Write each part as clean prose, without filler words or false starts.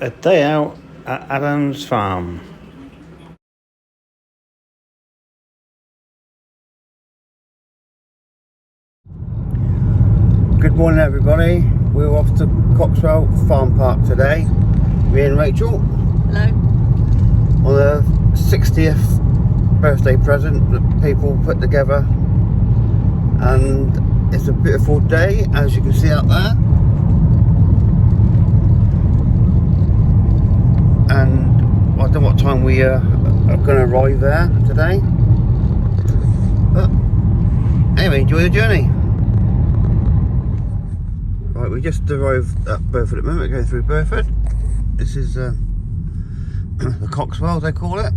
A day out at Adams Farm. Good morning everybody, we're off to Coxwell Farm Park today, me and Rachel. Hello. On a 60th birthday present that people put together, and it's a beautiful day as you can see out there, and I don't know what time we are going to arrive there today, but anyway, enjoy the journey. Right, we just arrived at Burford at the moment, we're going through Burford. This is the Coxwell, they call it.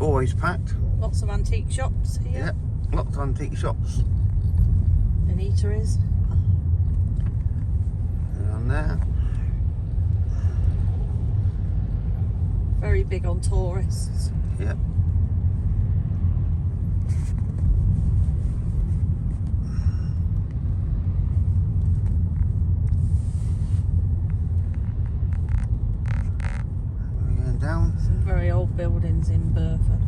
Always packed. Lots of antique shops here. Yeah, lots of antique shops. And eateries. Around there. Very big on tourists. Yeah. We're going down. Some very old buildings in Burford.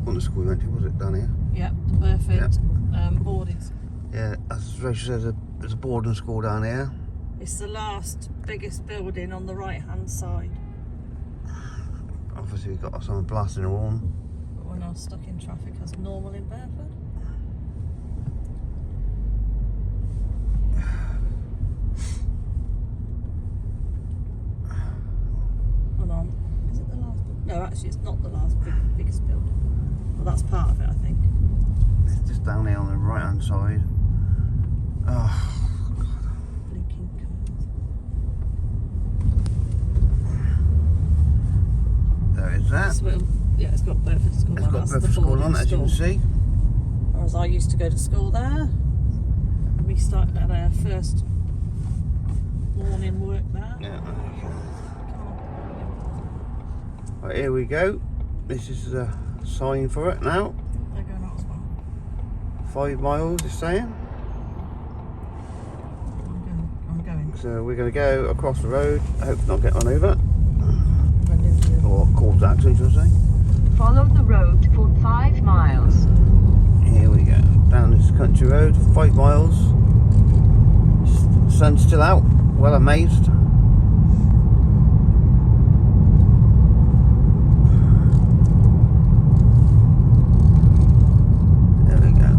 What the school we went to, was it down here? Yep, the Burford boarding school. Yeah, as Rachel said, there's a boarding school down here. It's the last biggest building on the right hand side. Obviously we've got someone blasting a horn. But we're not stuck in traffic as normal in Burford. Hold on. Is it the last? No, actually it's not the last biggest building. Well, that's part of it, I think. It's just down here on the right hand side. Oh, Blinking cars. there is that. Yeah, it's got Burford School It's on. got That's Burford the School boarding on, as you can see. Whereas I used to go to school there. We started at our first morning work there. Yeah. Right, here we go. This is the sign for it now. They're going out as well. 5 miles, it's saying. I'm going. So we're going to go across the road. I hope not get run over. I'm Or cause accident, should I say. Follow the road for 5 miles. Here we go. Down this country road, 5 miles. Sun's still out. Well amazed. There we go.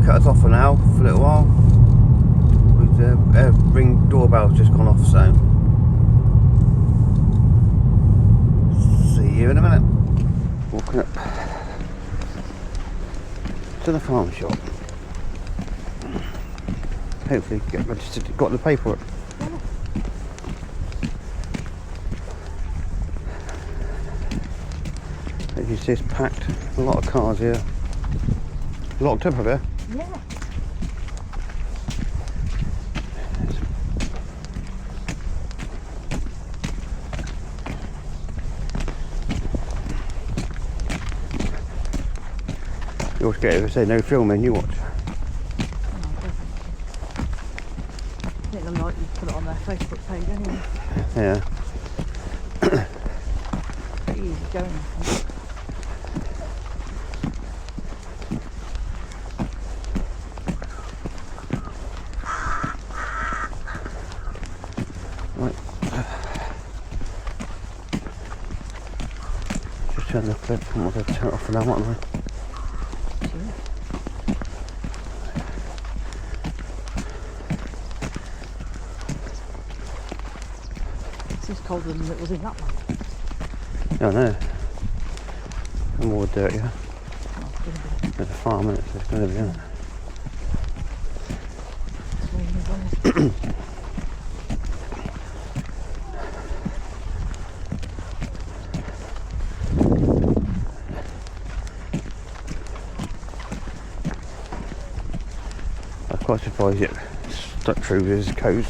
Cut us off for now, for a little while. The ring doorbell's just gone off, so see you in a minute. Walking up to the farm shop. Hopefully get registered. Got the paperwork. As you see, it's packed. A lot of cars here. Locked up a bit. Yeah. You always get it if they say no filming, you watch. I think they might put it on their Facebook page anyway. Yeah. Pretty easy going, I think. Right. Just turn the clip. I'm going to turn it off for now, won't I? This is colder than it was in that one. I know. And more dirt, yeah. Oh, it's gonna be- There's a farm in it, so it's going to be in it. it's raining as well. quite surprised it stuck through his coat.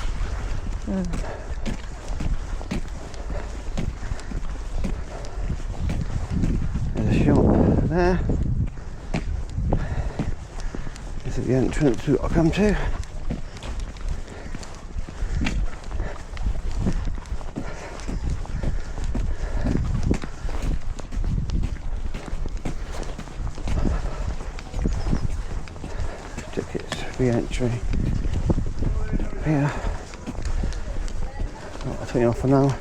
There's a shop there. This is the entrance I'll come to. Entry here. I'll turn it off for now.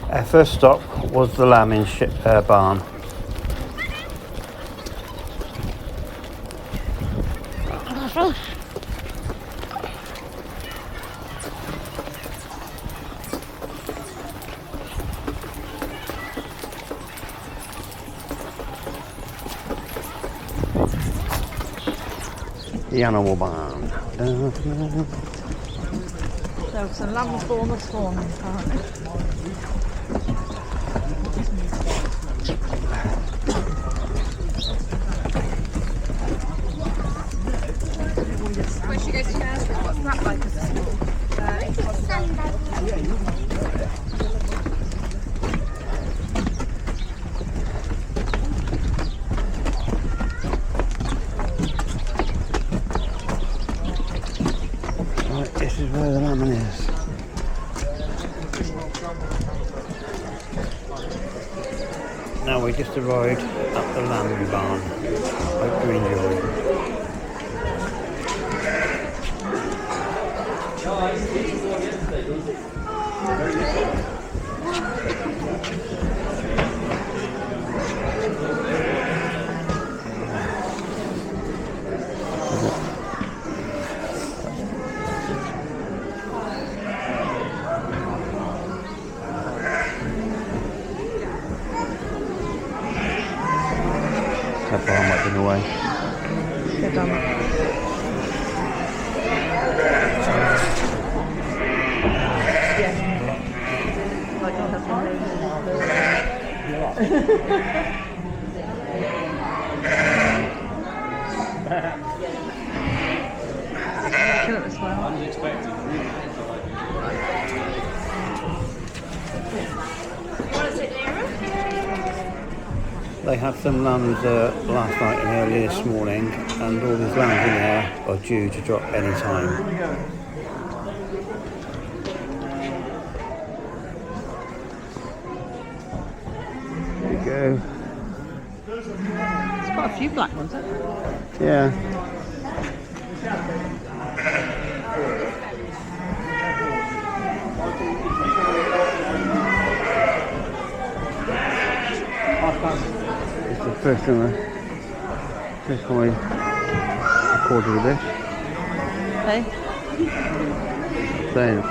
Our first stop was the lambing barn. The animal barn. So some lamb was born this morning, apparently. When she goes to nursery, what's that like as a school? This is where the lambing is. Now we just arrived at the lambing barn. Hope you enjoy. That barn might be in the way. They're done. Yeah. Like I'll have one. Kill it as well. Unexpected. They had some lambs last night and early this morning, and all these lambs in there are due to drop any time. There you go. There's quite a few black ones, isn't there? Yeah. It's the first one I recorded with this. Hey? Same.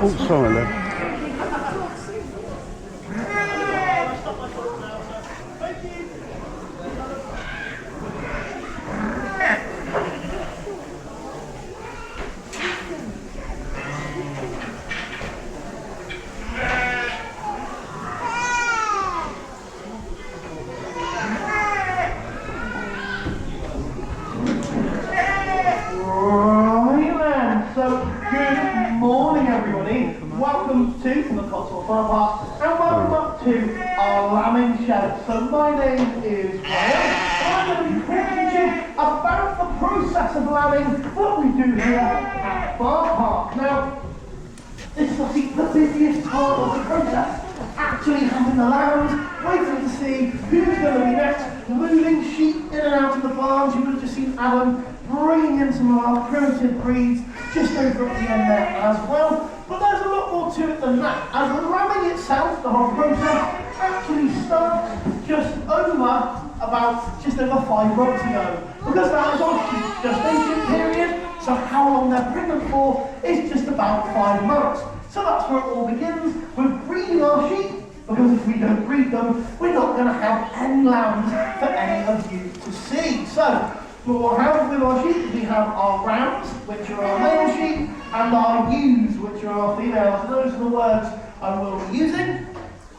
Oh, sorry, love. Welcome to from the Cotswold Farm Park and welcome up to our lambing shed. So my name is Ryan and I'm going to be talking to you about the process of lambing that we do here at Farm Park. Now, this is obviously the busiest part of the process, actually having the lambs, waiting to see who's going to be next, moving sheep in and out of the barns. You would have just seen Adam bringing in some of our primitive breeds just over at the end there as well. But there's a lot more to it than that, as the lambing itself, the whole process, actually starts just over 5 months ago. Because that is our sheep gestation period, so how long they're pregnant for is just about 5 months. So that's where it all begins, with breeding our sheep, because if we don't breed them, we're not going to have any lambs for any of you to see. So, But what we have with our sheep, we have our rams, which are our male sheep, and our ewes, which are our females. Those are the words I will be using.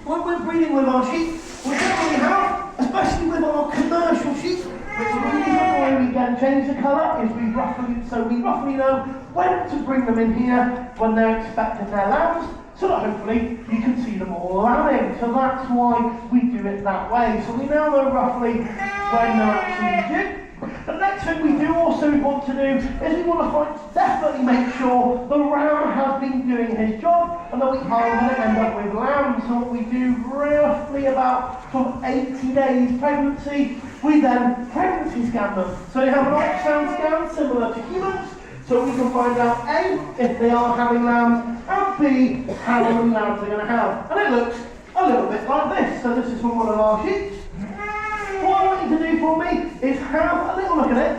When we're breeding with our sheep, we generally have, especially with our commercial sheep, which the reason why we can change the colour is we roughly know when to bring them in here when they're expecting their lambs, so that hopefully you can see them all lambing. So that's why we do it that way. So we now know roughly when they're actually due. The next thing we do also want to do is we want to definitely make sure the ram has been doing his job and that we are going to end up with lambs. So what we do roughly about from 80 days pregnancy, we then pregnancy scan them. So they have an ultrasound scan similar to humans, so we can find out A, if they are having lambs, and B, how many lambs they're going to have. And it looks a little bit like this. So this is from one of our sheep. What I want you to do for me is have a little look at it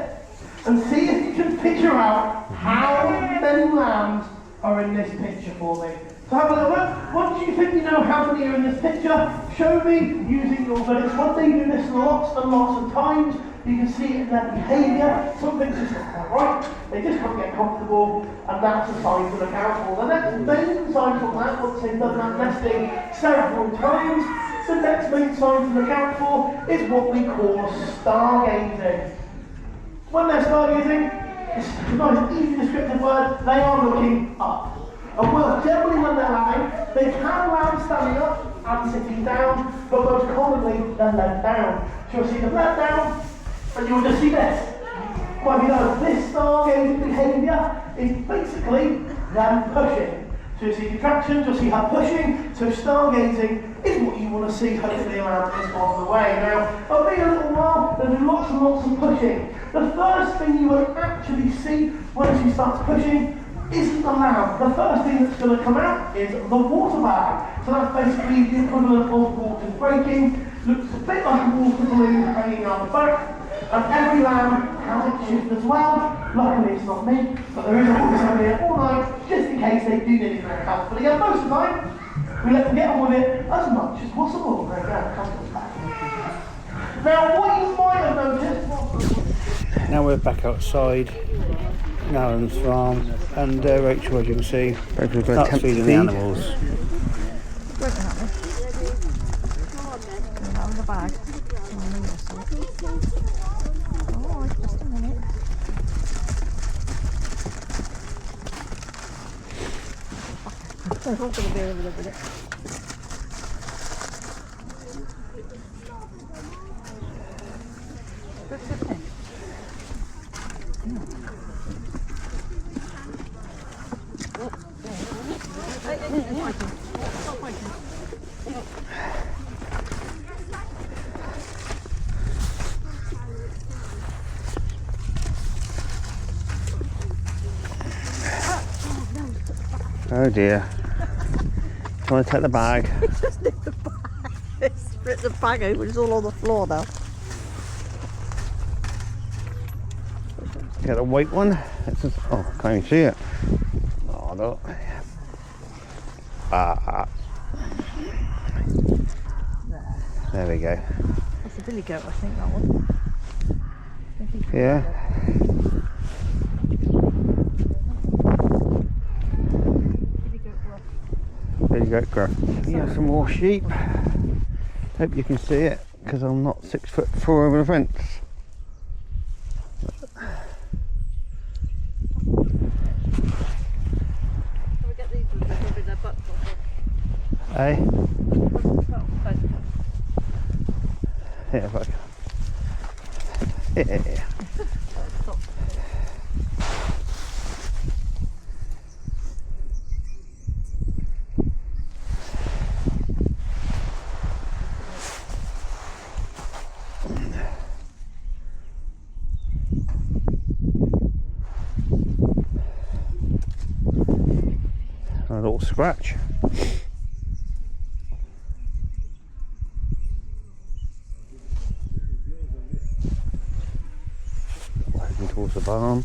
and see if you can figure out how many lambs are in this picture for me. So have a little look. Once you think you know how many are in this picture, show me using your bullets. When they do this lots and lots of times, you can see it in their behaviour. Some things just not quite right. They just can't get comfortable, and that's a sign to look out for. The next main sign from that, once they've done that nesting several times, the next main sign to look out for is what we call stargazing. When they're stargazing, it's a nice easy descriptive word, they are looking up. And generally when they're lambing, they can lamb standing up and sitting down, but most commonly they're led down. So you'll see them led down, and you'll just see this. Well, you know, this stargazing behaviour is basically them pushing. So you see contractions, you'll see her pushing, so stargazing is what you want to see, hopefully around this on the way. Now, over a little while, there'll be lots and lots of pushing. The first thing you will actually see when she starts pushing isn't the lamb. The first thing that's going to come out is the water bag. So that's basically the equivalent of water breaking. Looks a bit like a water balloon hanging out the back. And every lamb has its shift as well. Luckily it's not me, but there is a horse over here all night, just in case they do need to get out. But again, most of the time, we let them get on with it as much as possible. There we go, now what you might have noticed... Now we're back outside Alan's farm, and Rachel, as you can see, starts feeding the animals. Wait a minute. That was a bag. Oh, just a minute. I'm going to be over there with it. Oh dear. Do you want to take the bag? Just nipped the bag. It's ripped the bag out, it's all on the floor now. Get a white one. Oh, can't even see it. Oh, no. There we go. That's a billy goat, I think, that one. Yeah. Billy goat gruff. Yeah, some more sheep. Hope you can see it, because I'm not 6'4" over the fence. Can we get these ones to their butts off? Eh? Yeah, fuck. Yeah. A little scratch. Heading towards the barn.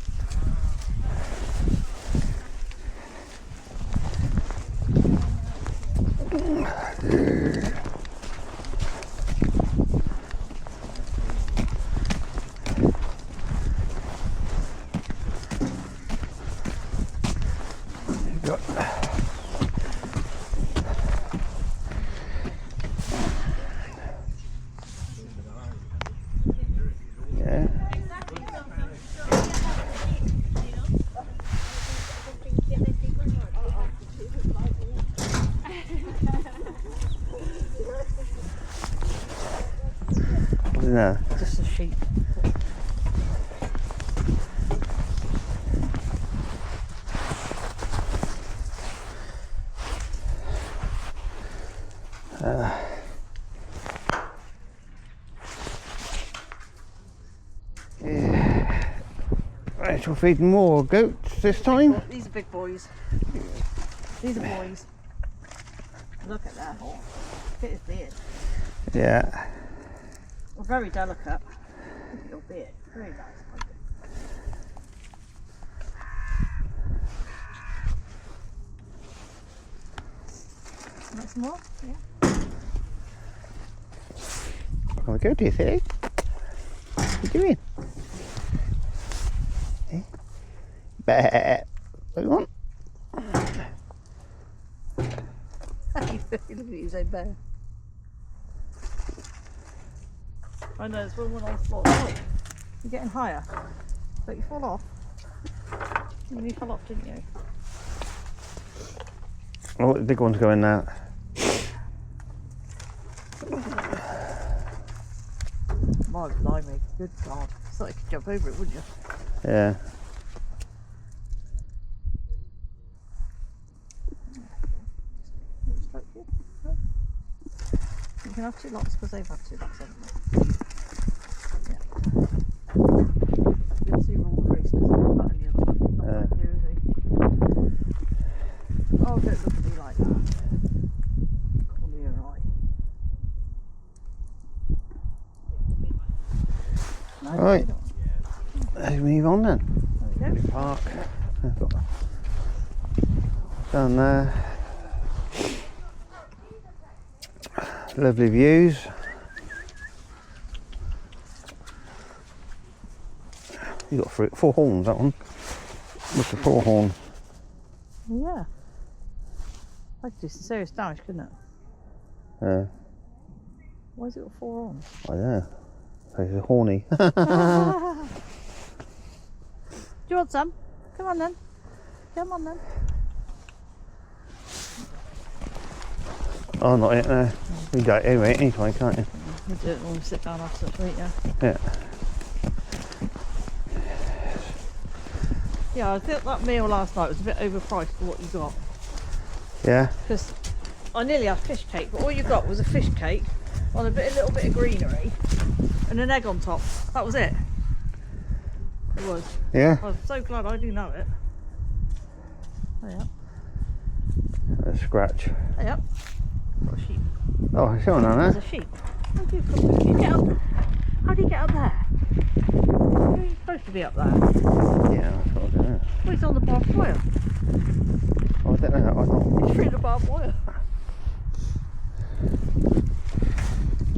No. Just a sheep. Yeah. Right, we'll feed more goats this time. These are big boys. These are boys. Look at that horn. Look at his beard. Yeah. Well, very delicate. Look at your beard. Very nice. Want some more? Yeah. Can we go, do you think? What are you doing? Eh? Bah. What do you want? Look at you, say bear. I know, there's one on the floor. Oh, you're getting higher. Don't you fall off? You fell off, didn't you? Oh, the big one's going now. My blimey, good God. I thought you could jump over it, wouldn't you? Yeah. You can have 2 lots because they've had 2 lots, haven't they? Yeah. You'll see all the roost because they've got any other one. He's not like you, is he? Oh, don't look at me like that. Only your eye. No, Right. you don't. Let's move on then. There we go. Park. I've got down there. Lovely views. You got 4 horns, that one. What's the 4 horn? Yeah. I could do some serious damage, couldn't it? Yeah, Why has it got 4 on? I don't know. It's horny. Do you want some? Come on then. Come on then. Oh, not yet, no. You can go anyway, anytime, can't you? We'll do it when we sit down after the yeah. Yeah. Yeah, I think that meal last night was a bit overpriced for what you got. Yeah? Because I nearly had fish cake, but all you got was a fish cake on a little bit of greenery and an egg on top. That was it. It was. Yeah? I was so glad I do know it. Oh yeah. A scratch. Oh yeah. Got a sheep. Oh, I see one on There's there. a sheep. How do you get up? How do you get up there? You're supposed to be up there. Yeah, I thought I don't know. Well, he's on the barbed wire. Oh, I don't know. I thought. He's through the barbed wire.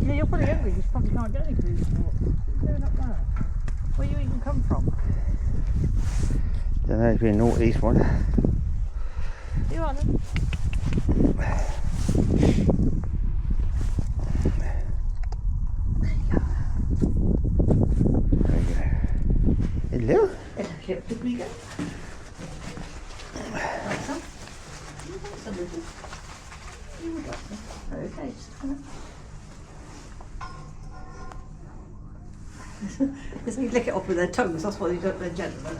Yeah, you're pretty hungry. You probably can't get any food. What are you doing up there? Where you even come from? Don't know, it's been northeast one. You on it? There you go. Hello? Here, did we go? Want some? You want some, would you? You would like some. Okay, just come on. Because they lick it off with their tongues, that's why they don't, they're gentlemen.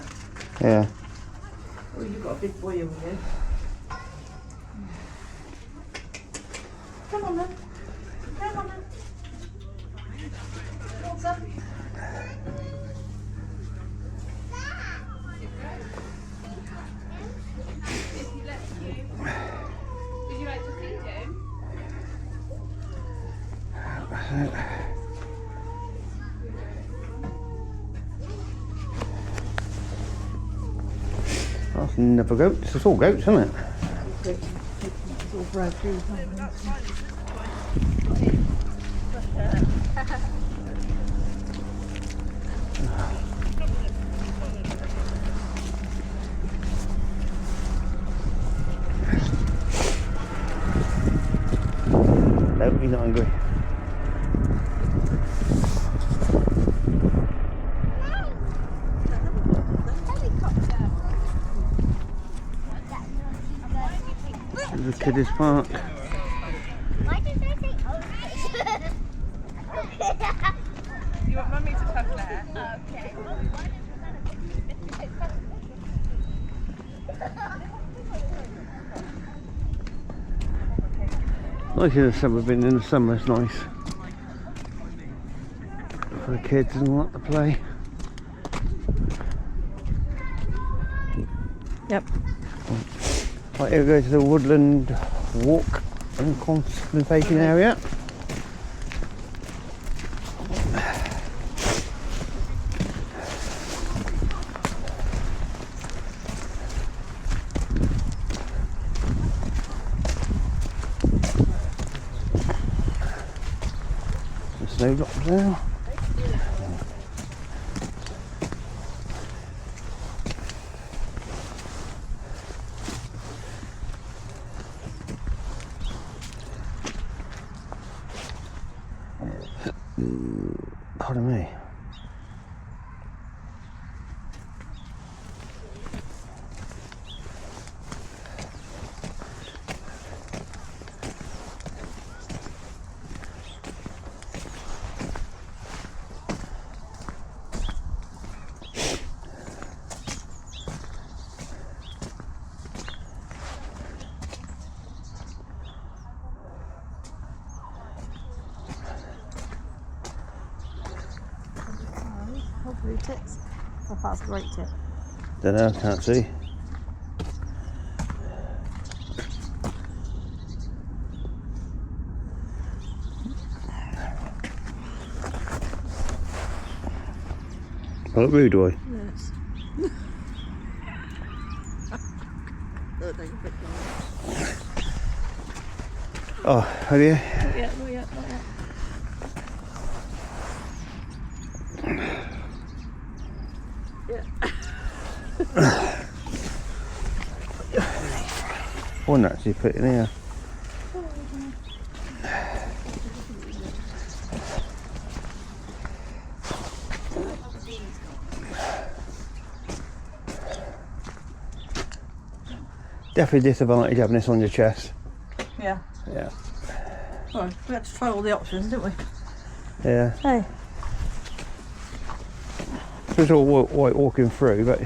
Yeah. Oh, you've got a big boy over here. Come on then. Come on then. Want some? Would you like to feed him? That's another goats. It's all goats, isn't it? It's all bred food. No, he's not hungry. The kiddies park. Why did they say want Mummy to tuck there? Okay. Nice in the summer, been in the summer, it's nice. For the kids and all that to play. Yep. Right, here we go to the woodland walk and conservation area. The snowdrops there. Pardon me. Hopefully tits. Oh, that's a great tip. Don't know, can't see. I look rude, do I? Yes. Oh, have you? Not yet, not yet, not yet. One actually put in here. Definitely disadvantage having this on your chest. Yeah. Yeah. Well, we had to try all the options, didn't we? Yeah. Hey. It's all white walking through, but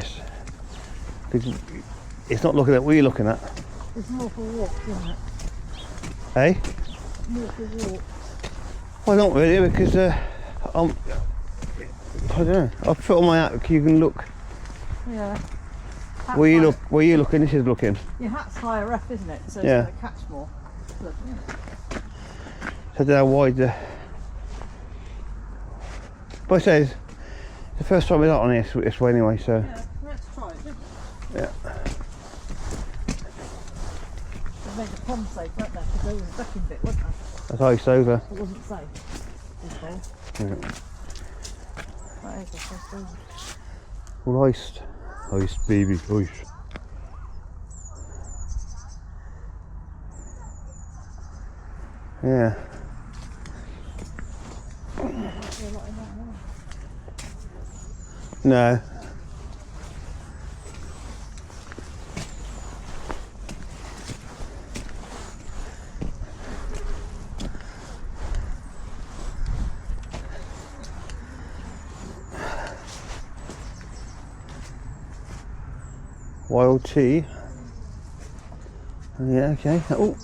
it's not looking at what you're looking at. It's more for walks, isn't it? Hey? More for walks. Well, not really, because I don't know. I'll put on my app. You can look. Yeah. Where you look? Where you looking? This is looking. Your hat's higher ref, isn't it? So it's Yeah. going to catch more. Look, yeah. So I don't know why the. But it says it's the first time we're not on this way anyway. So Yeah, we had to try it, didn't we? yeah. They made the pond safe, weren't they? Because there was a ducking bit, wasn't there? That's iced over. It wasn't safe. Before. Yeah. That is a safe over. All iced. Iced, baby, iced. Yeah. No. Wild tea. Yeah, okay. Oh.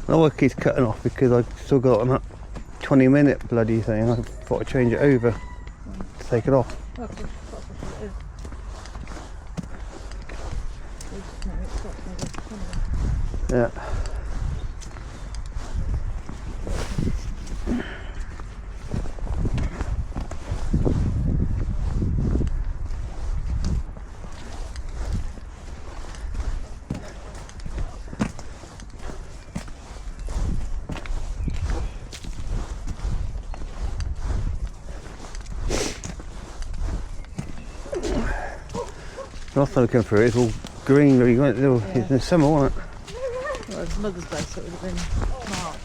My work keeps cutting off because I've still got that 20-minute bloody thing. I thought I'd change it over. Take it off. That's what it is. Yeah. Last time I came through, it's all green, really. It's in the summer, wasn't it? Well, it's Mother's Day, so it would have been March.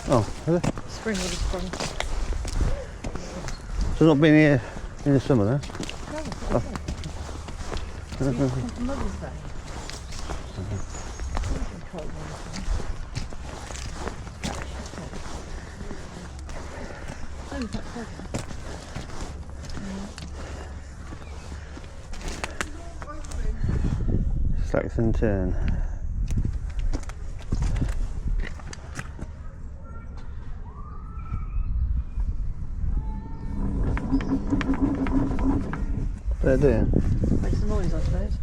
Oh, has it? Spring would have sprung. So it's not been here in the summer, then? No, Mother's Day. Cold one. Oh, that's Saxon turn. They're doing. Makes a noise, I suppose.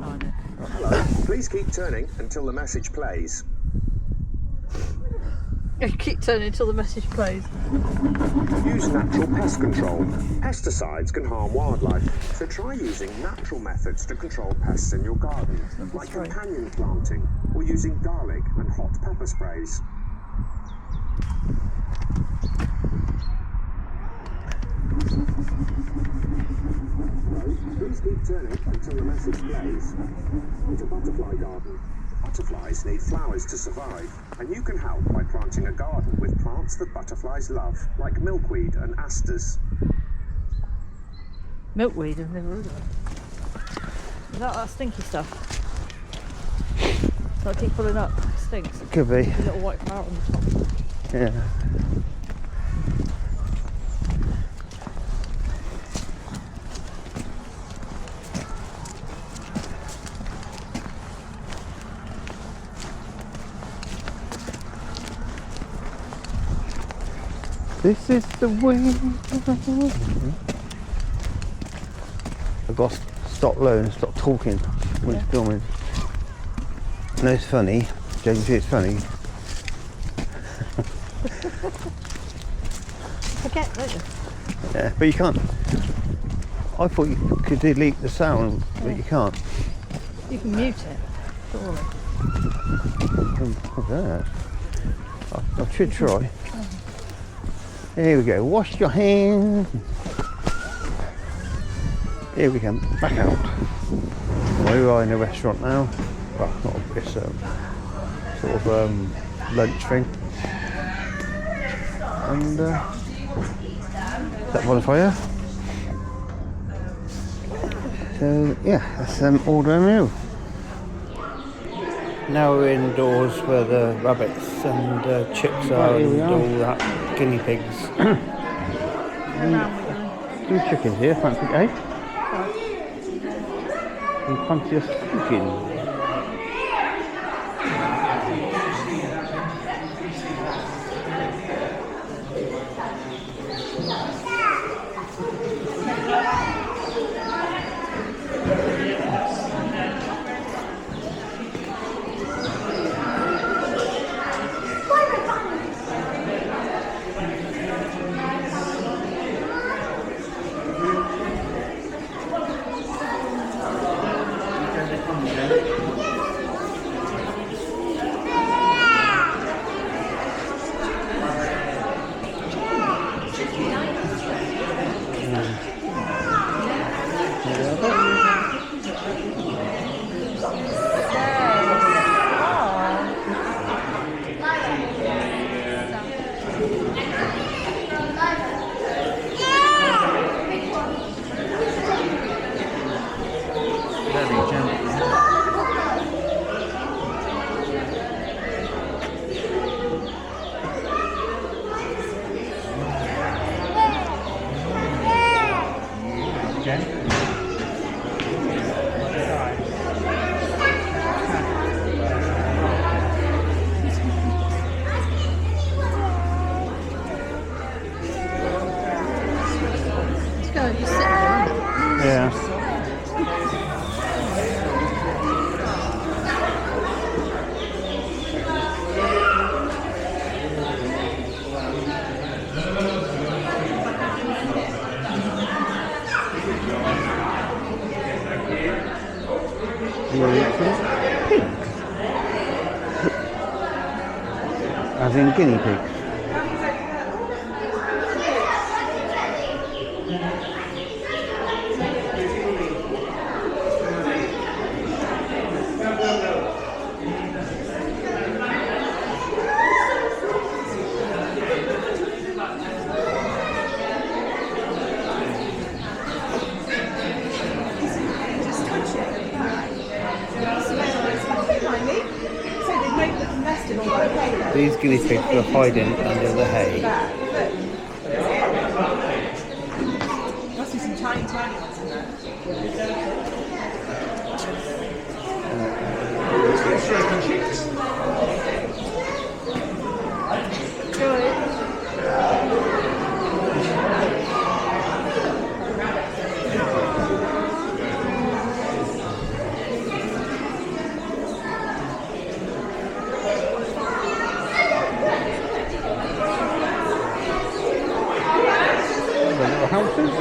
Oh, I know. Hello. Please keep turning until the message plays. Keep turning until the message plays. Use natural pest control. Pesticides can harm wildlife, so try using natural methods to control pests in your garden, like three. companion planting or using garlic and hot pepper sprays. Please keep turning until the message plays. It's a butterfly garden. Butterflies need flowers to survive, and you can help by planting a garden with plants that butterflies love, like milkweed and asters. Milkweed, I've never heard of it. Is that stinky stuff? So I keep pulling up. It stinks. Could be. A little white flower on the top. Yeah. This is the way. I've got to stop low and stop talking when it's filming. No, it's funny. James, it's funny. Forget, don't you? Yeah, but you can't. I thought you could delete the sound, but you can't. You can mute it. Surely. What's that? I should try. Here we go. Wash your hands. Here we come. Back out. Well, we are in a restaurant now. Well, not it's sort of lunch thing. And that modifier. So yeah, that's order and meal. Now we're indoors where the rabbits and chicks are and all that, guinea pigs. Two chickens here, fancy egg. And fancy us cooking. Let's go, you sit there. Yeah. Pigs. As in guinea pigs. These guinea pigs are hiding under the hay. Must be some tiny ones in there. Little houses.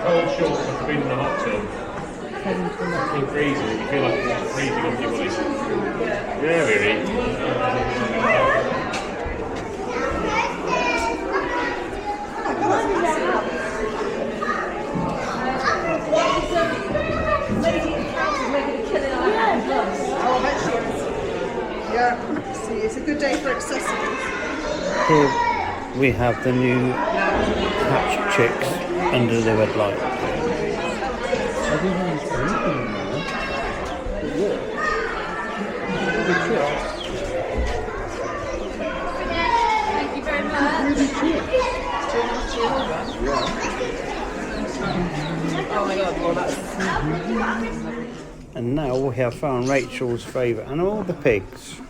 Cold shorts have been in the hot tub. In freezing, you feel like it's freezing on your body. Yeah, really. Yeah, see, it's a good day for accessories. Here we have the new hatch chicks under the red light. Thank you very much. Oh my god, well that's... And now we have found Rachel's favourite animal, the pigs.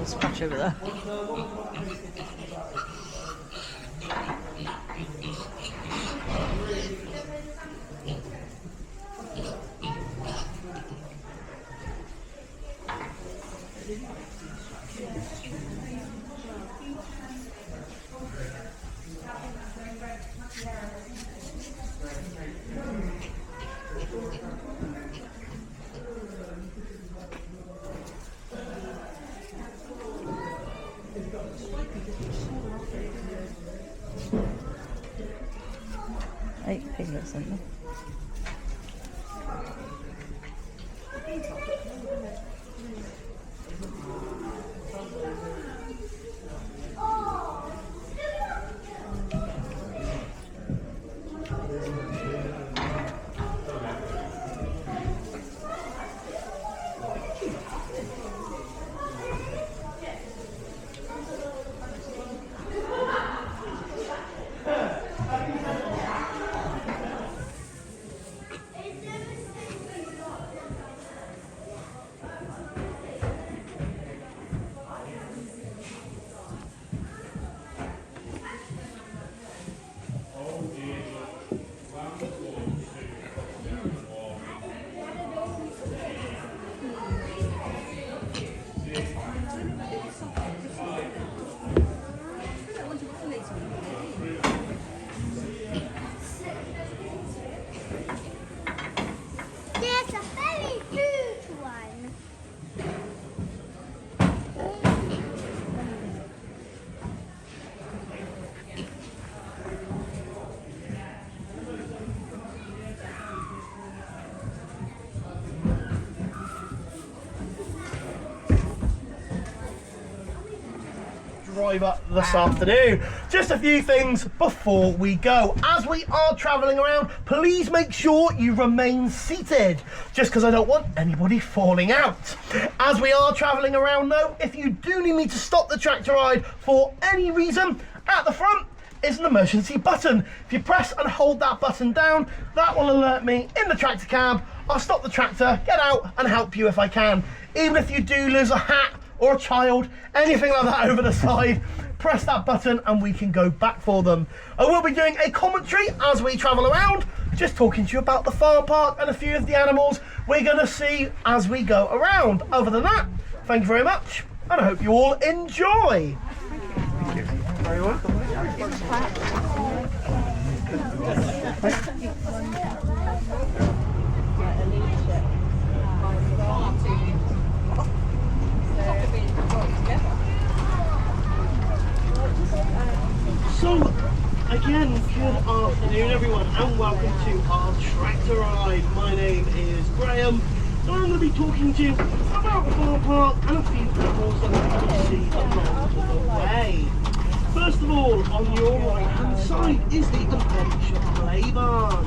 Scratch over there. Eight piglets in there. driver this afternoon. Just a few things before we go. As we are travelling around, please make sure you remain seated, just because I don't want anybody falling out. As we are travelling around though, if you do need me to stop the tractor ride for any reason, at the front is an emergency button. If you press and hold that button down, that will alert me in the tractor cab. I'll stop the tractor, get out and help you if I can. Even if you do lose a hat or a child, anything like that over the side, press that button and we can go back for them. I will be doing a commentary as we travel around, just talking to you about the farm park and a few of the animals we're going to see as we go around. Other than that, thank you very much and I hope you all enjoy. Thank you. Very welcome. So, again, good afternoon everyone and welcome to our tractor ride. My name is Graham and I'm going to be talking to you about the farm park and a few animals that we can see along the way. First of all, on your right hand side is the Adventure Play Barn.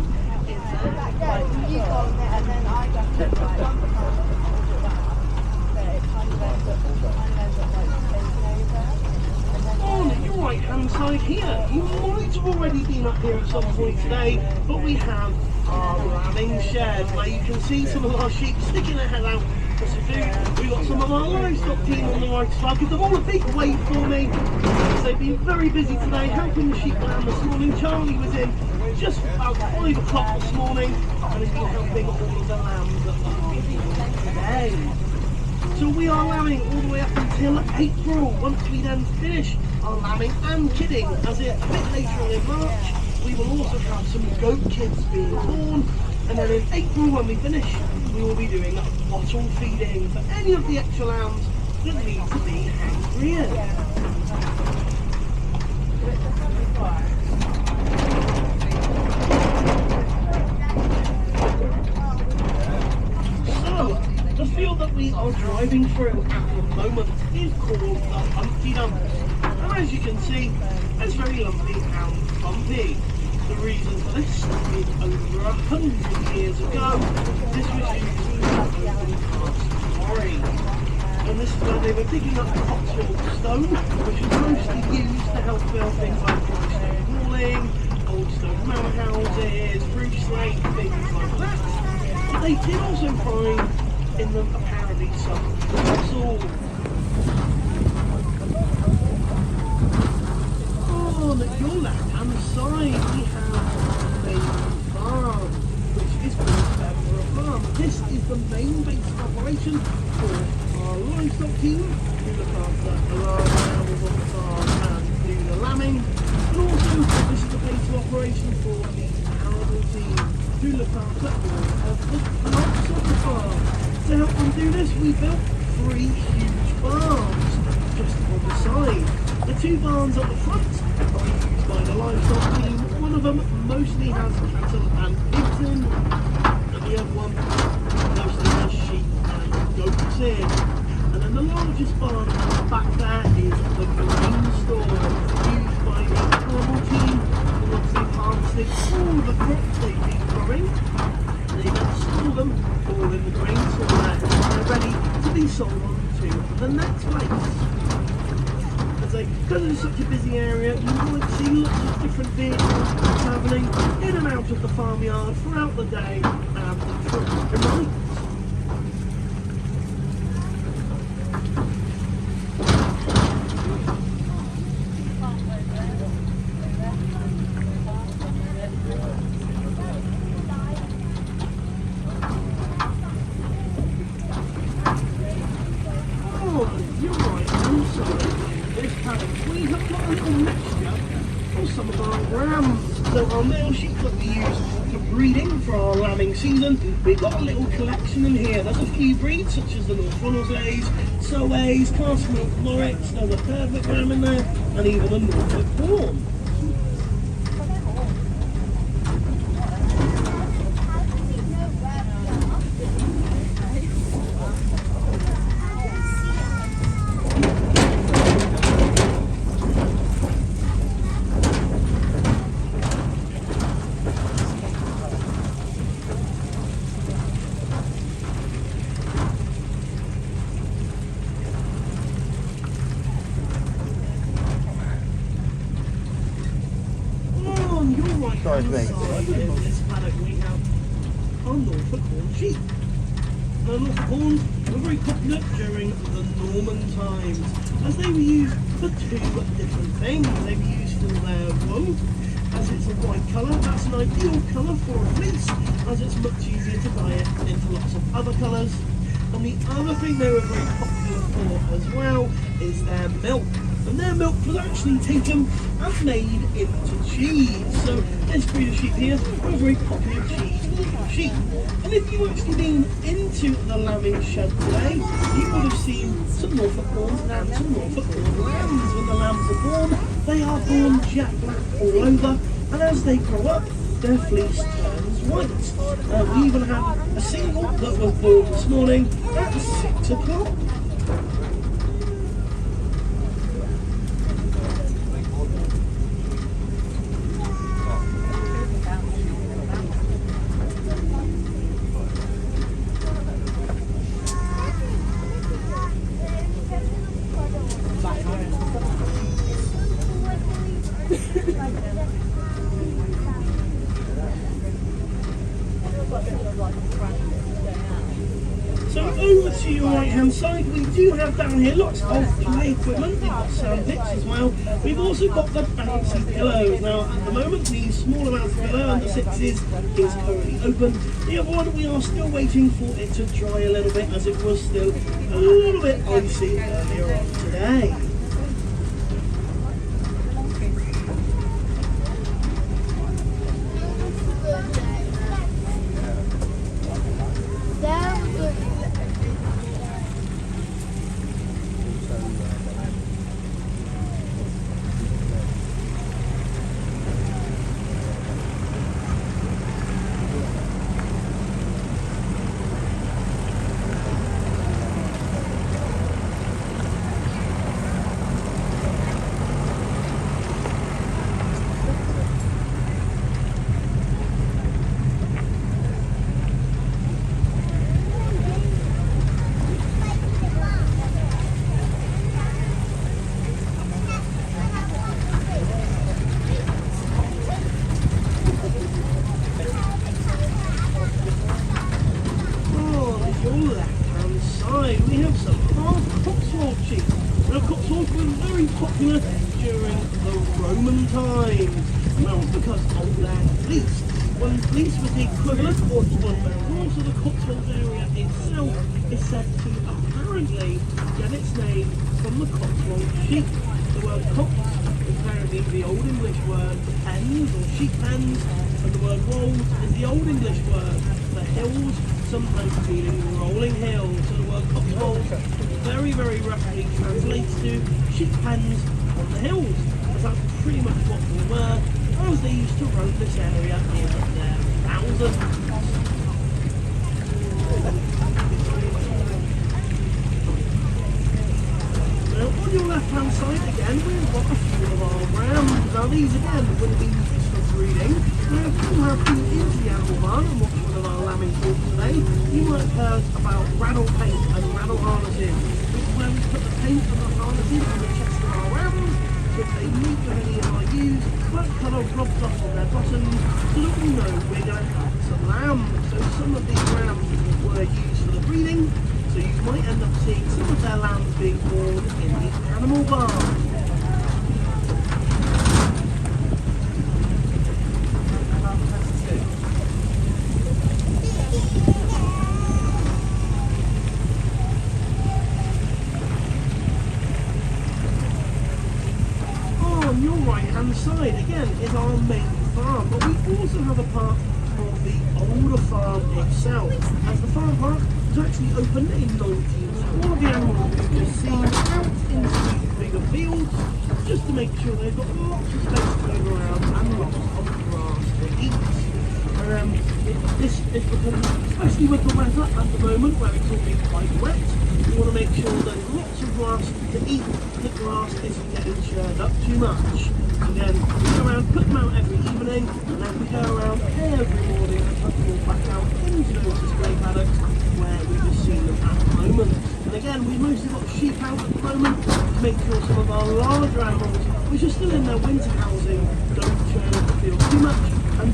On your right hand side here, you might have already been up here at some point today, but we have our lambing shed where you can see some of our sheep sticking their head out for some food. We've got some of our livestock team on the right side. Give them all a big wave for me. They've been very busy today helping the sheep lamb this morning. Charlie was in just about 5 o'clock this morning and he's been helping all of the lambs that we've been doing today. So we are lambing all the way up until April. Once we then finish our lambing and kidding, as it a bit later on in March, we will also have some goat kids being born. And then in April when we finish, we will be doing bottle feeding for any of the extra lambs that need to be hand-reared. So, the field that we are driving through at the moment is called the Humpty Dump. And as you can see, it's very lumpy and bumpy. The reason for this is over 100 years ago, this was used as an open cast quarry. And this is where they were digging up Cotswold stone, which was mostly used to help build things like old stone walling, old stone manor houses, roof slates, things like that. But they did also find in them apparently some fossils. On your left hand side we have Maiden Farm, which is called Beverburgh Farm. This is the main base of operation for our livestock team, who look after the large animals on the farm and do the lambing. And also this is the base of operation for the arable team, who look after all of the crops of the farm. To help them do this, we built 3 huge barns just on the side. The 2 barns at the front are used by the livestock team. One of them mostly has cattle and pigs in, and the other one mostly has sheep and goats in. And then the largest barn back there is the grain store, used by the animal team, who once they've harvested all the crops they've been growing, they then store them all in the grain store there, and they're ready to be sold on to the next place. Because it's such a busy area, you might see lots of different vehicles travelling in and out of the farmyard throughout the day and throughout the night. We have got a little mixture of some of our rams. So our male sheep that we use for breeding for our lambing season, we've got a little collection in here. There's a few breeds such as the North Ronaldsays, Soways, Castle Milk Norwich, there's a Perdwick ram in there, and even a Norfolk Horn. size me. In this paddock we have our Norfolk Horn sheep. Now Norfolk Horns were very popular during the Norman times, as they were used for two different things. They were used for their wool, as it's a white colour. That's an ideal colour for a fleece, as it's much easier to dye it into lots of other colours. And the other thing they were very popular for as well is their milk. And their milk was actually taken and made into cheese. So this breed of sheep here are a very popular cheese sheep. And if you've actually been into the lambing shed today, you would have seen some Norfolk Horns and some Norfolk Horn lambs. When the lambs are born, they are born jet black all over, and as they grow up, their fleece turns white. We even had a single that was born this morning at 6 o'clock. So over to your right hand side, we do have down here lots of play equipment. We've got sand pits as well. We've also got the bouncy pillows. Now at the moment the smaller bouncy pillow under 6s is currently open. The other one we are still waiting for it to dry a little bit, as it was still a little bit icy earlier on today. We have some hard Cotswold sheep. Now Cotswolds were very popular during the Roman times. And that was because of their fleece. When fleece was the equivalent of 1 pound, so the Cotswold area itself is said to apparently get its name from the Cotswold sheep. The word Cots is apparently the Old English word for pens or sheep pens, and the word wolds is the Old English word for hills, sometimes meaning rolling hills. So the word Cotswold very, very roughly translates to sheep pens on the hills, as that's pretty much what they were, as they used to roam this area in their thousands. Now on your left hand side again we've got a few of our rams. Now these again will be used for breeding. Now if you have been into the animal barn and watched one of our lambing talks today, you might have heard about raddle paint and raddle harnesses, which is where we put the paint and the harnesses on the chest of our rams, so if they meet with any of our ewes, that colour rubs off on their bottoms, so that we know we're going to have some lambs. So some of these rams were used for the breeding, so you might end up seeing some of their lambs being born in the animal barn. On your right hand side again is our main farm, but we also have a part of the older farm itself, as the farm park was actually opened in 19. All of the animals we've just seen out into these bigger fields, just to make sure they've got lots of space to move around and lots of grass to eat. This is because, especially with the weather at the moment where it's all being quite wet, we want to make sure there's lots of grass to eat, the grass isn't getting churned up too much. Again, we go around, put them out every evening, and then we go around every morning and put them all back out into those display paddocks where we've just seen them at the moment. And again, we've mostly got sheep out at the moment to make sure some of our larger animals, which are still in their winter housing, don't churn up the field too much, and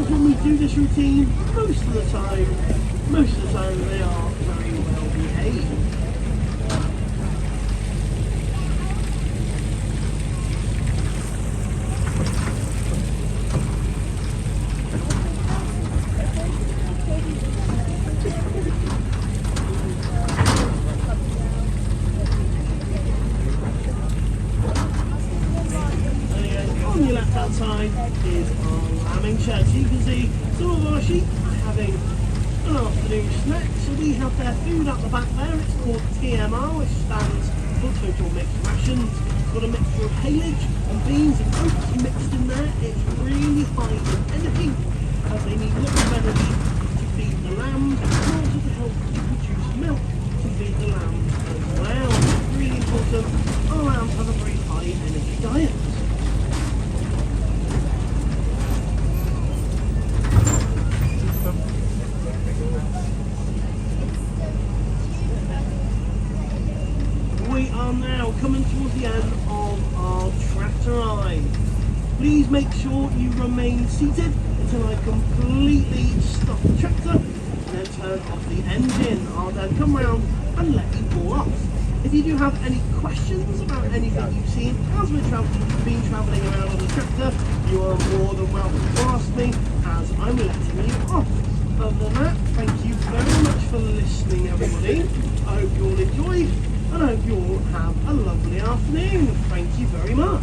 times when we do this routine, most of the time they are very well behaved. On your left hand side is our lambing shed. So you can see some of our sheep are having an afternoon snack. So we have their food at the back there. It's called TMR, which stands for Total Mixed Rations. It's got a mixture of haylage and beans and oats mixed in there. It's really high in energy, as they need lots of energy to feed the lambs and also to help to produce milk to feed the lambs as well. It's really important our lambs have a very high energy diet. We are now coming towards the end of our tractor ride. Please make sure you remain seated until I completely stop the tractor and then turn off the engine. I'll then come round and let you pull off. If you do have any questions about anything you've seen as we've been travelling around on the tractor, you are more than welcome to ask me as I'm letting you off. Other than that, thank you very much for listening, everybody. I hope you all enjoyed, and I hope you all have a lovely afternoon. Thank you very much.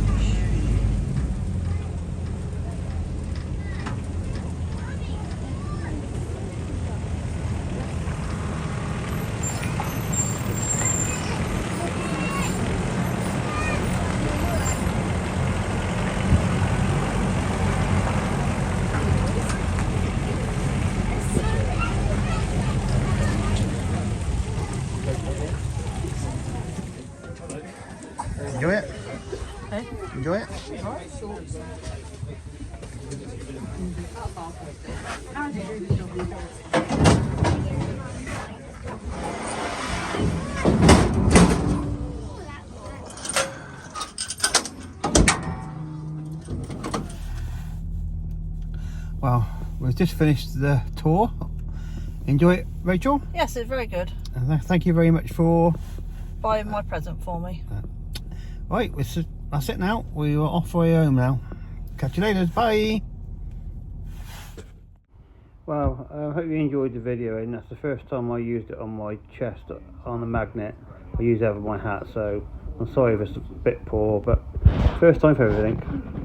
Enjoy it? Eh? Enjoy it? Well, we've just finished the tour. Enjoy it, Rachel? Yes, it's very good. And thank you very much for Buying my present for me. right. That's it now. We are off our way home now. Catch you later. Bye. Well, I hope you enjoyed the video, and that's the first time I used it on my chest on a magnet. I use it over my hat, so I'm sorry if it's a bit poor, but first time for everything.